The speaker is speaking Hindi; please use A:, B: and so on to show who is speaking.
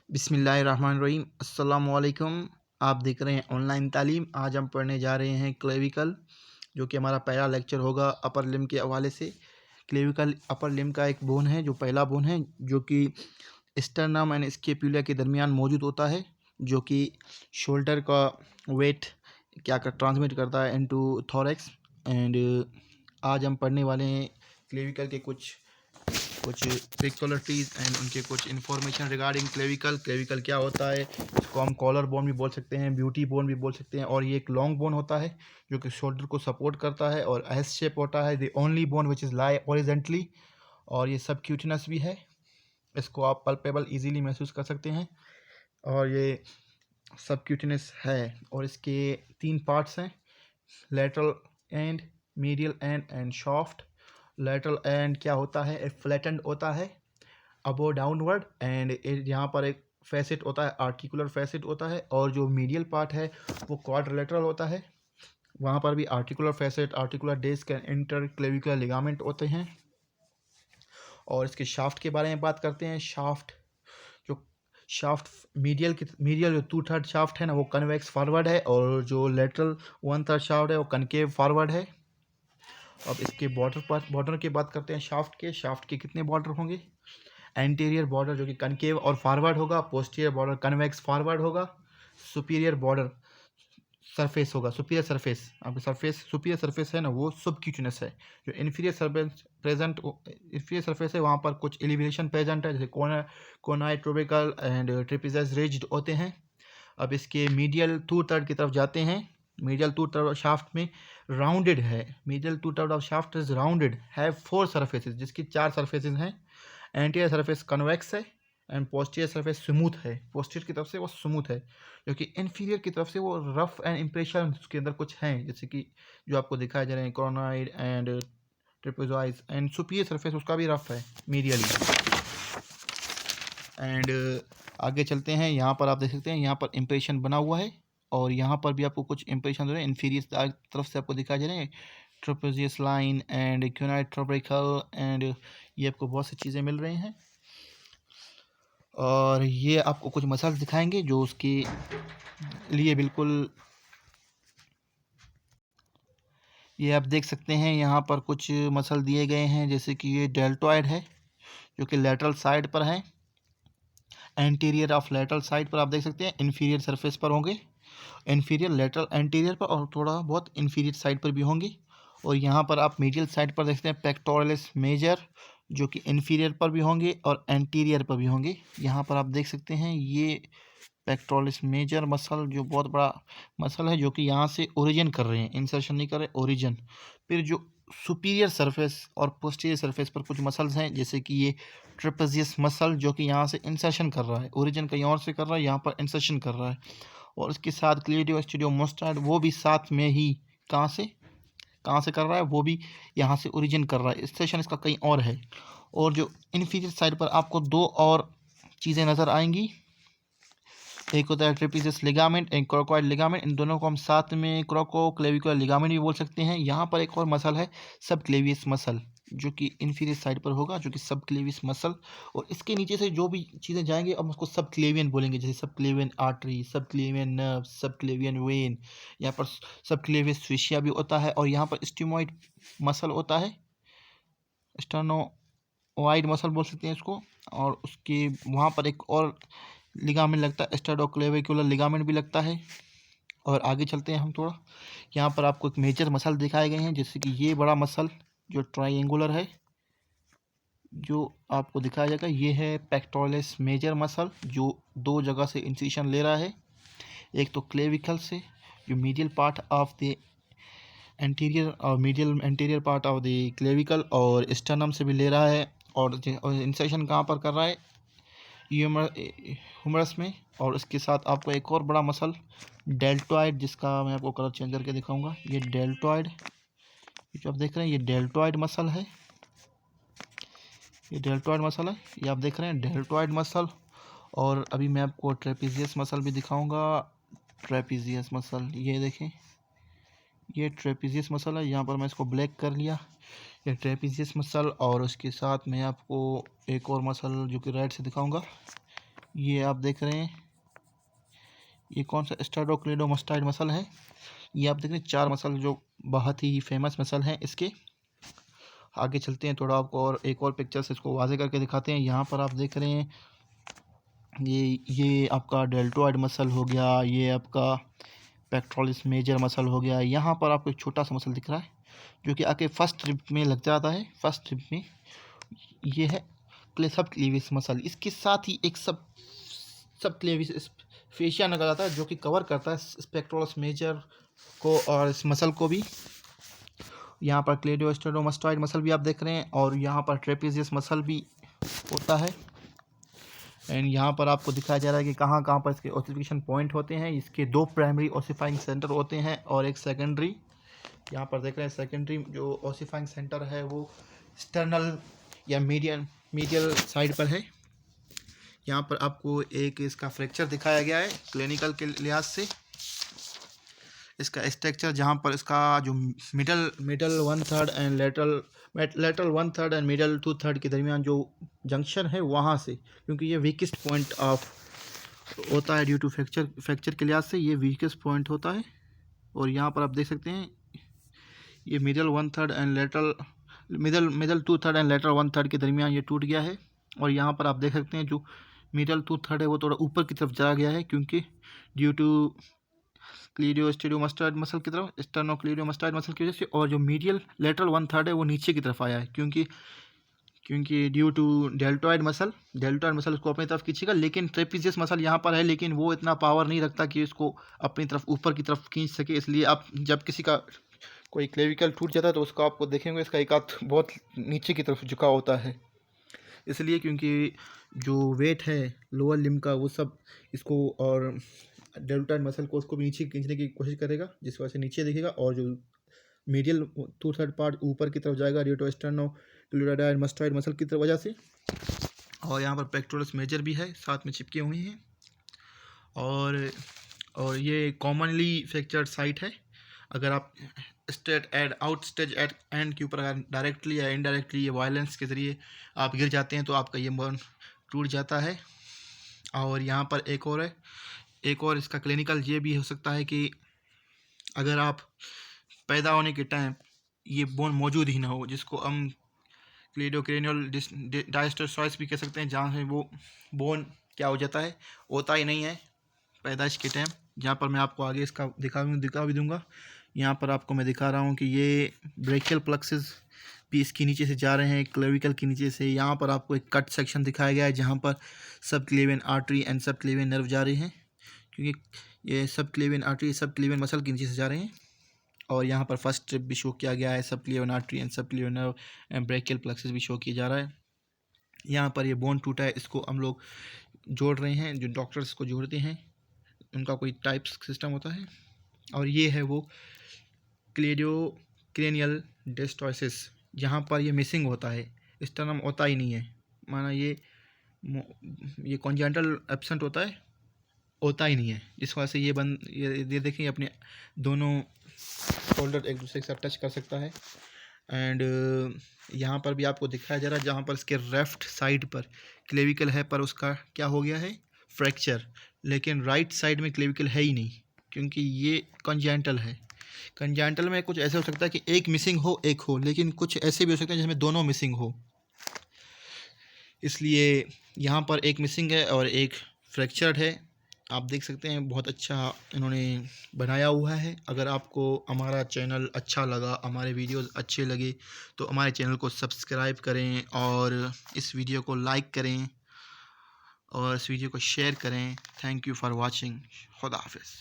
A: बिस्मिल्लाहिर्रहमानिर्रहीम। अस्सलामुअलैकुम। आप देख रहे हैं ऑनलाइन तालीम। आज हम पढ़ने जा रहे हैं क्लेविकल, जो कि हमारा पहला लेक्चर होगा अपर लिम्ब के हवाले से। क्लेविकल अपर लिम्ब का एक बोन है, जो पहला बोन है, जो कि स्टर्नम एंड स्केपुला के दरमियान मौजूद होता है, जो कि शोल्डर का वेट क्या कर ट्रांसमिट करता है इनटू थोरैक्स। एंड आज हम पढ़ने वाले हैं क्लेविकल के कुछ पिक्टोलॉजीज एंड उनके कुछ इन्फॉर्मेशन रिगार्डिंग क्लेविकल। क्लेविकल क्या होता है, इसको हम कॉलर बोन भी बोल सकते हैं, ब्यूटी बोन भी बोल सकते हैं। और ये एक लॉन्ग बोन होता है जो कि शोल्डर को सपोर्ट करता है और एस शेप होता है, the only bone which is lie horizontally. और ये सबक्यूटेनस भी है, इसको आप पल्पेबल इजीली महसूस कर सकते हैं। और ये सबक्यूटेनस है और इसके 3 पार्ट्स हैं, lateral and, medial and shaft. Lateral and क्या होता है, एक फ्लैटेंड होता है अबो डाउनवर्ड, एंड यहाँ पर एक फैसेट होता है, आर्टिकुलर फैसेट होता है। और जो मीडियल पार्ट है वो क्वाड्रिलेटरल होता है, वहाँ पर भी articular facet, articular disc and interclavicular ligament होते हैं। और इसके शाफ्ट के बारे में बात करते हैं। शाफ्ट मीडियल जो 2/3 शाफ्ट है ना, वो कन्वेक्स फॉरवर्ड है, और जो लेटरल 1/3 शाफ्ट है वो कनकेव फॉरवर्ड है। अब इसके बॉर्डर की बात करते हैं। शाफ्ट के कितने बॉर्डर होंगे? एंटीरियर बॉर्डर जो कि कनकेव और फॉरवर्ड होगा, पोस्टीरियर बॉर्डर कन्वेक्स फॉरवर्ड होगा, सुपीरियर बॉर्डर सरफेस होगा, सुपीरियर सरफेस, आपकी सुपीरियर सरफेस है ना, वो सबक्यूटेनस है। जो इन्फीरियर सरफेस है, वहाँ पर कुछ एलिवेशन प्रेजेंट है, जैसे Konai, tropical and trapezius rigid होते हैं। अब इसके मीडियल 2/3 की तरफ जाते हैं। मीडियल 2/3 शाफ्ट में राउंडेड है, medial 2/3 of shaft is rounded, have 4 surfaces, जिसकी 4 सरफेसेस हैं। एंटीरियर सरफेस कन्वेक्स है एंड पोस्टीरियर सरफेस स्मूथ है। पोस्टीरियर की तरफ से वो स्मूथ है, जो कि इन्फीरियर की तरफ से वो रफ एंड इम्प्रेशन उसके अंदर कुछ हैं, जैसे कि जो आपको दिखाई दे रहे हैं, coronoid and ट्रेपेजॉइड्स। And superior surface उसका भी रफ है मीडियली। एंड आगे चलते हैं, यहाँ पर आप देख सकते हैं, यहाँ पर इम्प्रेशन बना हुआ है, और यहाँ पर भी आपको कुछ इम्प्रेशन जो है इन्फीरियर तरफ से आपको दिखाई दे रहे हैं, trapezius line and conoid tubercle, and ये आपको बहुत सी चीज़ें मिल रही हैं। और ये आपको कुछ मसल्स दिखाएंगे जो उसके लिए बिल्कुल, ये आप देख सकते हैं, यहाँ पर कुछ मसल दिए गए हैं, जैसे कि ये डेल्टॉइड है जो कि लेटरल साइड पर है, एंटीरियर ऑफ लेटरल साइड पर आप देख सकते हैं, इन्फीरियर सरफेस पर होंगे, इन्फीरियर लेटरल एंटीरियर पर, और थोड़ा बहुत इन्फीरियर साइड पर भी होंगे। और यहाँ पर आप मीडियल साइड पर देखते हैं पेक्टोरलिस मेजर, जो कि इन्फीरियर पर भी होंगे और एंटीरियर पर भी होंगे। यहाँ पर आप देख सकते हैं ये पेक्टोरलिस मेजर मसल, जो बहुत बड़ा मसल है, जो कि यहाँ से ओरिजिन कर रहे हैं, इंसर्शन नहीं कर रहे, ओरिजिन। फिर जो सुपीरियर सरफेस और पोस्टीरियर सरफेस पर कुछ मसल्स हैं, जैसे कि ये ट्रेपेजियस मसल, जो कि यहाँ से इंसर्शन कर रहा है, ओरिजिन कहीं और से कर रहा है, यहाँ पर इंसर्शन कर रहा है। और उसके साथ क्लेडियोस्टेडियोमास्टाइड, वो भी साथ में ही कहाँ से कर रहा है, वो भी यहाँ से ओरिजिन कर रहा है, इंसर्शन इसका कहीं और है। और जो इन्फीरियर साइड पर आपको 2 और चीज़ें नज़र आएंगी, एक होता है ट्रेपेजियस लिगामेंट, एक क्रोकोइड लिगामेंट। इन दोनों को हम साथ में क्रोको क्लेविकुलर लिगामेंट भी बोल सकते हैं। यहाँ पर एक और मसल है, सब क्लेवियस मसल, जो कि इन्फीरियर साइड पर होगा, जो कि सब क्लेवियस मसल। और इसके नीचे से जो भी चीज़ें जाएंगे हम उसको सब क्लेवियन बोलेंगे, जैसे सब क्लेवियन आर्टरी, सब क्लेवियन नर्व, सब क्लेवियन वेन। यहाँ पर सब क्लेवियस फेशिया भी होता है, और यहाँ पर स्टिमोइड मसल होता है, स्टर्नोवाइड मसल बोल सकते हैं इसको। और उसके वहाँ पर एक और लिगामेंट लगता है, स्टर्नोक्लेविकुलर लिगामेंट भी लगता है। और आगे चलते हैं हम थोड़ा, यहाँ पर आपको एक मेजर मसल दिखाए गए हैं, जैसे कि ये बड़ा मसल जो ट्रायंगुलर है, जो आपको दिखाया जाएगा, ये है पेक्टोरलिस मेजर मसल, जो 2 जगह से इंसिशन ले रहा है। एक तो क्लेविकल से, जो medial part of the anterior और medial anterior part of the clavicle, और स्टर्नम से भी ले रहा है। और इंसेशन कहाँ पर कर रहा है, ह्यूमरस में। और इसके साथ आपको एक और बड़ा मसल डेल्टॉइड, जिसका मैं आपको कलर चेंज करके दिखाऊंगा, ये डेल्टॉइड, जो आप देख रहे हैं, ये डेल्टॉइड मसल है, ये डेल्टॉइड मसल है, ये आप देख रहे हैं डेल्टॉइड मसल। और अभी मैं आपको ट्रेपेजियस मसल भी दिखाऊंगा। ट्रेपेजियस मसल, ये देखें, ये ट्रेपेजियस मसल है, यहाँ पर मैं इसको ब्लैक कर लिया, ये ट्रेपेजियस मसल। और उसके साथ मैं आपको एक और मसल जो कि राइट से दिखाऊंगा, ये आप देख रहे हैं, ये कौन सा स्टर्नोक्लेडोमास्टाइड मसल है। ये आप देख रहे हैं 4 मसल जो बहुत ही फेमस मसल हैं इसके। आगे चलते हैं, थोड़ा आपको और एक और पिक्चर से इसको वाज़े करके दिखाते हैं। यहाँ पर आप देख रहे हैं ये आपका डेल्टोइड मसल हो गया, ये आपका पेक्टोरलिस मेजर मसल हो गया। यहाँ पर आपको एक छोटा सा मसल दिख रहा है जो कि आके फर्स्ट रिब में लग जाता है। फर्स्ट रिब में ये है सब क्लीविस मसल। इसके साथ ही एक सब क्लीविस फेशिया नजर आता है जो कि कवर करता है पेक्टोरलिस मेजर को और इस मसल को भी। यहाँ पर क्लेडियोस्टेरोमास्टाइड मसल भी आप देख रहे हैं और यहाँ पर ट्रेपेजियस मसल भी होता है। एंड यहाँ पर आपको दिखाया जा रहा है कि कहाँ कहाँ पर इसके ओसिफिकेशन पॉइंट होते हैं। इसके 2 प्राइमरी ओसिफाइंग सेंटर होते हैं और एक सेकेंडरी। यहाँ पर देख रहे हैं सेकेंडरी जो ओसिफाइंग सेंटर है वो एक्सटर्नल या मीडियल साइड पर है। यहाँ पर आपको एक इसका फ्रैक्चर दिखाया गया है क्लिनिकल के लिहाज से। इसका स्ट्रक्चर जहाँ पर इसका जो middle 1/3 and lateral 1/3 and middle 2/3 के दरमियान जो जंक्शन है वहाँ से, क्योंकि ये वीकेस्ट पॉइंट ऑफ होता है ड्यू टू फ्रैक्चर के लिहाज से, ये वीकेस्ट पॉइंट होता है। और यहाँ पर आप देख सकते हैं ये मिडल 2/3 एंड लेटरल 1/3 के दरमियान ये टूट गया है। और यहाँ पर आप देख सकते हैं जो मिडल 2/3 है वो थोड़ा ऊपर की तरफ जा गया है क्योंकि ड्यू टू क्लीडियोस्टेरोमास्टाइड मसल की तरफ, स्टर्नोक्लेडियोमास्टाइड मसल की वजह से। और जो मीडियल लेटरल 1/3 है वो नीचे की तरफ आया है क्योंकि ड्यू टू डेल्टोइड मसल इसको अपनी तरफ खींचेगा, लेकिन ट्रेपेजियस मसल यहाँ पर है लेकिन वो इतना पावर नहीं रखता कि इसको अपनी तरफ ऊपर की तरफ खींच सके। इसलिए आप जब किसी का कोई क्लेविकल टूट जाता है तो उसको आपको देखेंगे इसका एक हाथ बहुत नीचे की तरफ झुका होता है, इसलिए क्योंकि जो वेट है लोअर लिम्ब का वो सब इसको और डेल्टोइड मसल को उसको भी नीचे खींचने की कोशिश करेगा, जिस वजह से नीचे दिखेगा। और जो मीडियल 2/3 पार्ट ऊपर की तरफ जाएगा ड्यू टू स्टर्नोक्लेडोमास्टाइड मसल की वजह से। और यहाँ पर पेक्टोरस मेजर भी है साथ में चिपके हुए हैं। और ये कॉमनली फ्रैक्चर्ड साइट है। अगर आप आउटस्टेज एंड के ऊपर अगर डायरेक्टली या इनडायरेक्टली ये वायलेंस के ज़रिए आप गिर जाते हैं तो आपका ये बोन टूट जाता है। और यहाँ पर एक और इसका क्लिनिकल ये भी हो सकता है कि अगर आप पैदा होने के टाइम ये बोन मौजूद ही ना हो, जिसको हम क्लेडोक्रेनियल डायस्टोसॉइस भी कह सकते हैं, जहाँ से वो बोन क्या हो जाता है, होता ही नहीं है पैदाइश के टाइम। जहाँ पर मैं आपको आगे इसका दिखा भी दूंगा। यहाँ पर आपको मैं दिखा रहा हूँ कि ये ब्रेकियल प्लक्सेस भी इसके नीचे से जा रहे हैं क्लेविकल के नीचे से। यहाँ पर आपको एक कट सेक्शन दिखाया गया है जहाँ पर सब क्लेवियन आर्टरी एंड सब क्लेवियन नर्व जा रहे हैं, क्योंकि ये सब क्लेवियन आर्टरी सब क्लेवियन मसल के नीचे से जा रहे हैं। और यहाँ पर फर्स्ट स्ट्रिप भी शो किया गया है, सब क्लेवियन आर्टरी एंड सब क्लेवियन नर्व एंड ब्रेकियल प्लक्सेस भी शो किया जा रहा है। यहाँ पर ये बोन टूटा है, इसको हम लोग जोड़ रहे हैं, जो डॉक्टर्स को जोड़ते हैं उनका कोई टाइप्स सिस्टम होता है। और ये है वो क्लेडियोक्रेनियल डिस्टॉसिस, जहाँ पर ये मिसिंग होता है, स्टर्नम होता ही नहीं है, माना ये कॉन्जेंटल एब्सेंट होता ही नहीं है, जिस वजह से ये देखें अपने दोनों शोल्डर एक दूसरे के साथ टच कर सकता है। एंड यहाँ पर भी आपको दिखाया जा रहा है जहाँ पर इसके लेफ्ट साइड पर क्लेविकल है पर उसका क्या हो गया है, फ्रैक्चर। लेकिन राइट साइड में क्लेविकल है ही नहीं क्योंकि ये कॉन्जेंटल है। कॉन्जेंटल में कुछ ऐसे हो सकता है कि एक मिसिंग हो एक हो, लेकिन कुछ ऐसे भी हो सकते हैं जिसमें दोनों मिसिंग हो। इसलिए यहाँ पर एक मिसिंग है और एक फ्रैक्चर्ड है। आप देख सकते हैं बहुत अच्छा इन्होंने बनाया हुआ है। अगर आपको हमारा चैनल अच्छा लगा, हमारे वीडियोस अच्छे लगे तो हमारे चैनल को सब्सक्राइब करें और इस वीडियो को लाइक करें और इस वीडियो को शेयर करें। Thank you for watching. खुदा हाफिज़।